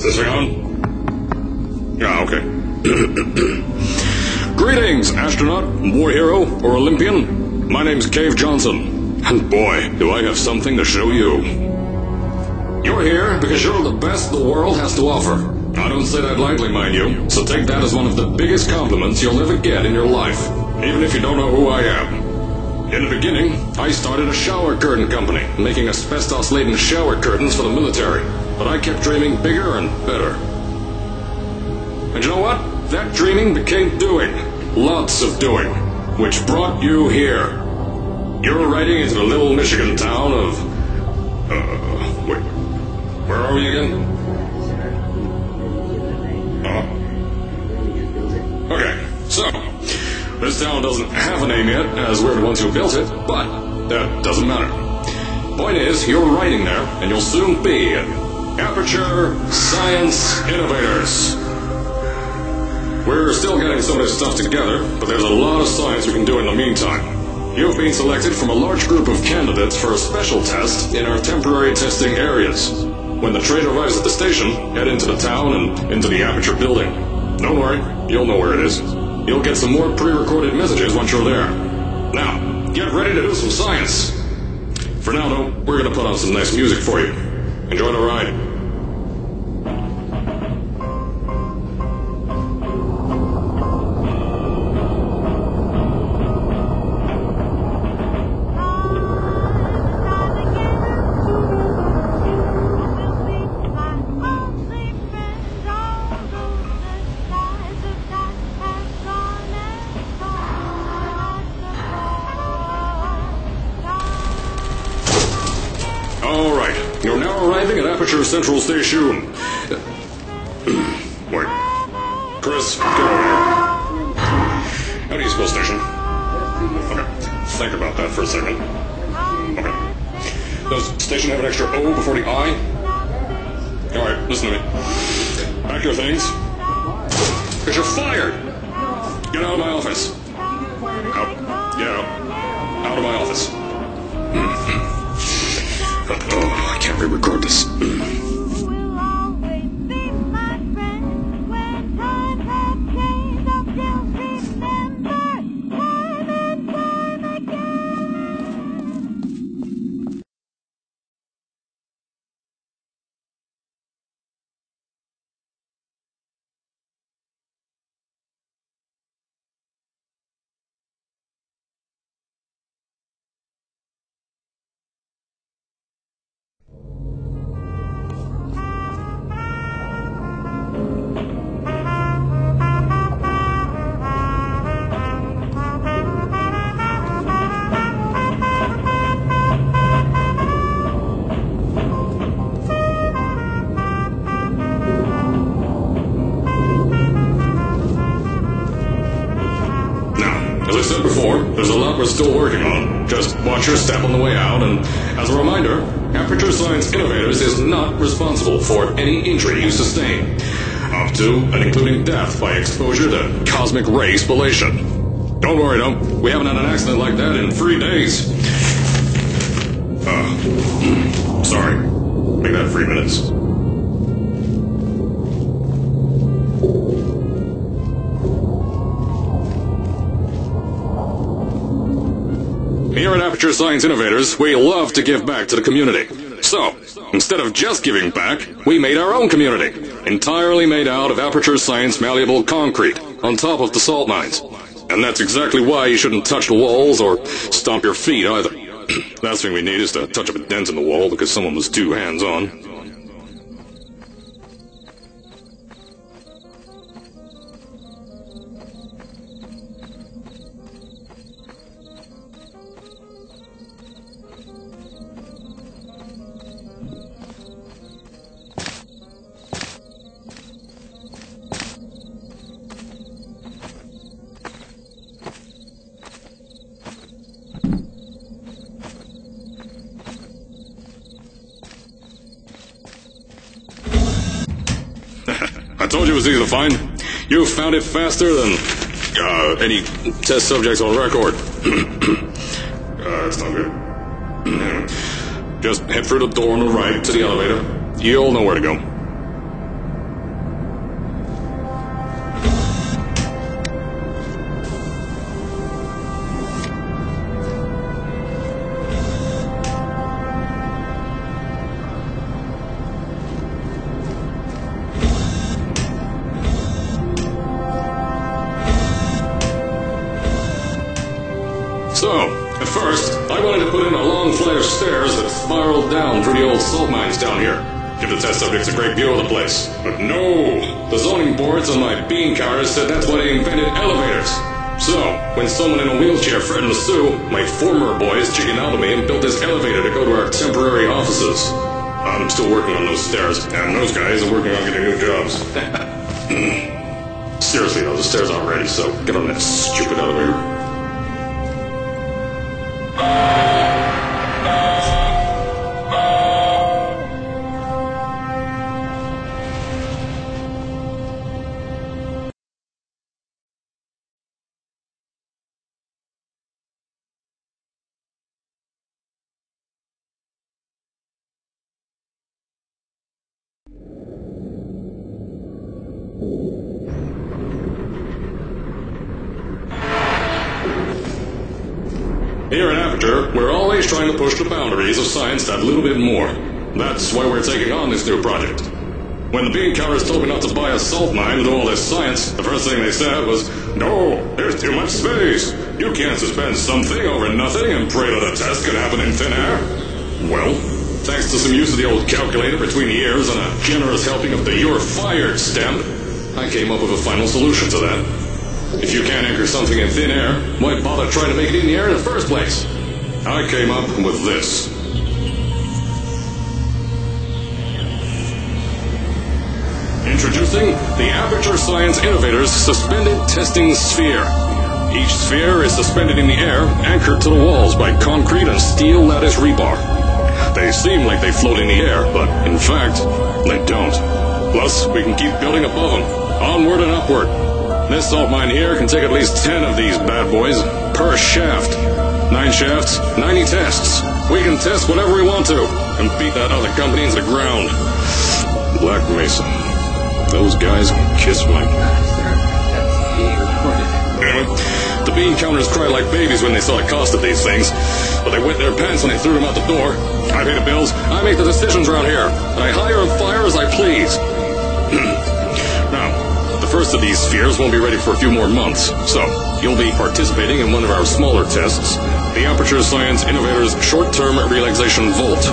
Is this thing on? Yeah, okay. Greetings, astronaut, war hero, or Olympian. My name's Cave Johnson, and boy, do I have something to show you. You're here because you're the best the world has to offer. I don't say that lightly, mind you, so take that as one of the biggest compliments you'll ever get in your life, even if you don't know who I am. In the beginning, I started a shower curtain company, making asbestos-laden shower curtains for the military, but I kept dreaming bigger and better. And you know what? That dreaming became doing. Lots of doing. Which brought you here. You're riding into the little Michigan town of... wait. Where are we again? Okay, so... this town doesn't have a name yet, as we're the ones who built it, but that doesn't matter. Point is, you're riding there, and you'll soon be Aperture Science Innovators. We're still getting some of this stuff together, but there's a lot of science we can do in the meantime. You've been selected from a large group of candidates for a special test in our temporary testing areas. When the train arrives at the station, head into the town and into the Aperture building. Don't worry, you'll know where it is. You'll get some more pre-recorded messages once you're there. Now, get ready to do some science. For now, though, we're going to put on some nice music for you. Enjoy the ride. You're now arriving at Aperture Central Station. Wait. Chris, get over here. How do you spell station? Okay. Think about that for a second. Okay. Does station have an extra O before the I? Alright, listen to me. Pack your things. Because you're fired! Get out of my office. Out. Get out. Out of my office. Oh, I can't re-record this. As I said before, there's a lot we're still working on. Just watch your step on the way out, and as a reminder, Aperture Science Innovators is not responsible for any injury you sustain, up to and including death by exposure to cosmic ray spallation. Don't worry, though, we haven't had an accident like that in 3 days. Sorry. Make that 3 minutes. Here at Aperture Science Innovators, we love to give back to the community. So, instead of just giving back, we made our own community, entirely made out of Aperture Science malleable concrete, on top of the salt mines. And that's exactly why you shouldn't touch the walls or stomp your feet either. Last thing we need is to touch up a dent in the wall because someone was too hands-on. I told you it was easy to find. You found it faster than any test subjects on record. That's not good. Just head through the door on the right to the elevator. You'll know where to go. long flight of stairs that spiraled down through the old salt mines down here. Give the test subjects a great view of the place. But no! The zoning boards on my bean counters said that's why they invented elevators. So, when someone in a wheelchair threatened to sue, my former boys chickened out of me and built this elevator to go to our temporary offices. I'm still working on those stairs, and those guys are working on getting new jobs. Seriously though, the stairs aren't ready, so get on that stupid elevator. Here at Aperture, we're always trying to push the boundaries of science that little bit more. That's why we're taking on this new project. When the bean counters told me not to buy a salt mine and do all this science, the first thing they said was, "No, there's too much space. You can't suspend something over nothing and pray that a test can happen in thin air." Well, thanks to some use of the old calculator between the ears and a generous helping of the "you're fired" stem, I came up with a final solution to that. If you can't anchor something in thin air, why bother trying to make it in the air in the first place? I came up with this. Introducing the Aperture Science Innovators Suspended Testing Sphere. Each sphere is suspended in the air, anchored to the walls by concrete and steel lattice rebar. They seem like they float in the air, but in fact, they don't. Plus, we can keep building above them, onward and upward. This salt mine here can take at least 10 of these bad boys per shaft. 9 shafts, 90 tests. We can test whatever we want to and beat that other company into the ground. Black Mesa. Those guys can kiss my... Anyway, the bean counters cried like babies when they saw the cost of these things, but they wet their pants when they threw them out the door. I pay the bills, I make the decisions around here, and I hire and fire as I please. Now, the first of these spheres won't be ready for a few more months, so you'll be participating in one of our smaller tests, the Aperture Science Innovators Short-Term Relaxation Volt.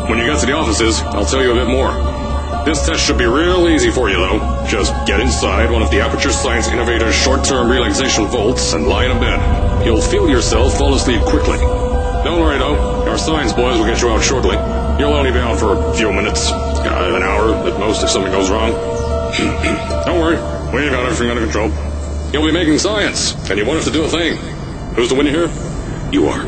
When you get to the offices, I'll tell you a bit more. This test should be real easy for you, though. Just get inside one of the Aperture Science Innovators short-term relaxation vaults and lie in a bed. You'll feel yourself fall asleep quickly. Don't worry, though. Our science boys will get you out shortly. You'll only be out for a few minutes. An hour at most if something goes wrong. Don't worry. We've got everything under control. You'll be making science, and you won't have to do a thing. Who's the winner here? You are.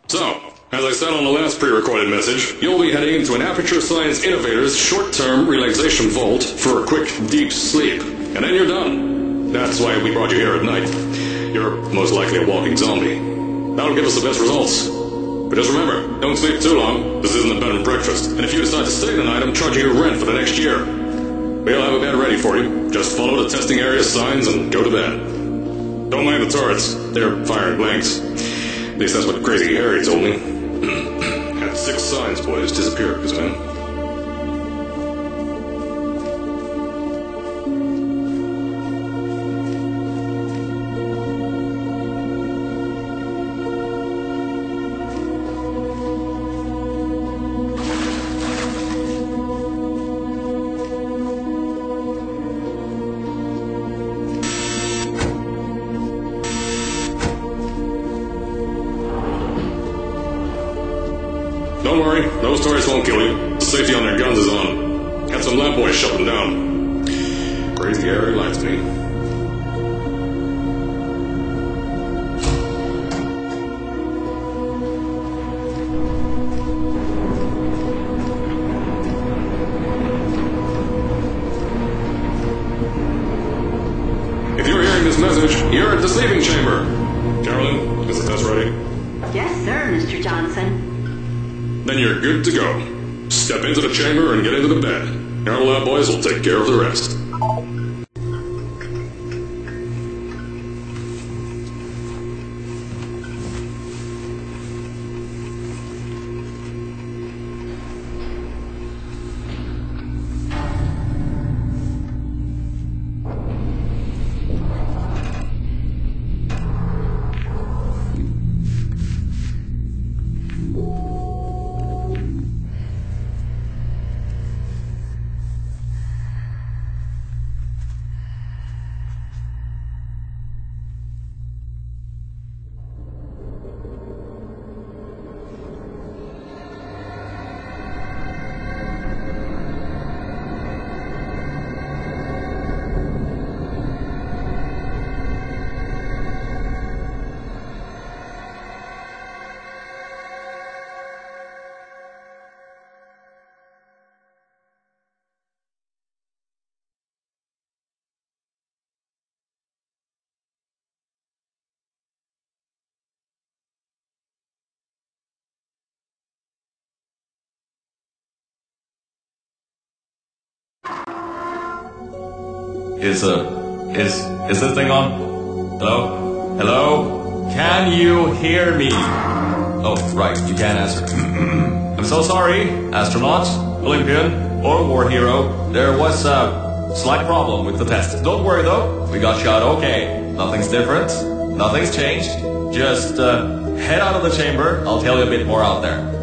So, as I said on the last pre-recorded message, you'll be heading into an Aperture Science Innovators short-term relaxation vault for a quick, deep sleep. And then you're done. That's why we brought you here at night. You're most likely a walking zombie. That'll give us the best results. But just remember, don't sleep too long. This isn't a bed and breakfast. And if you decide to stay the night, I'm charging you rent for the next year. We'll have a bed ready for you. Just follow the testing area signs and go to bed. Don't mind the turrets. They're firing blanks. At least that's what Crazy Harry told me. Had 6 science boys disappear because of him. Don't worry, those turrets won't kill you. The safety on their guns is on. Had some lab boys shut them down. Crazy area lights me. If you're hearing this message, you're at the sleeping chamber. Carolyn, is the test ready? Yes, sir, Mr. Johnson. Then you're good to go. Step into the chamber and get into the bed. Our lab boys will take care of the rest. Is this thing on? Hello? Hello? Can you hear me? Oh, right, you can't answer. I'm so sorry, astronaut, Olympian, or war hero. There was a slight problem with the test. Don't worry though, we got shot okay. Nothing's different, nothing's changed. Just head out of the chamber, I'll tell you a bit more out there.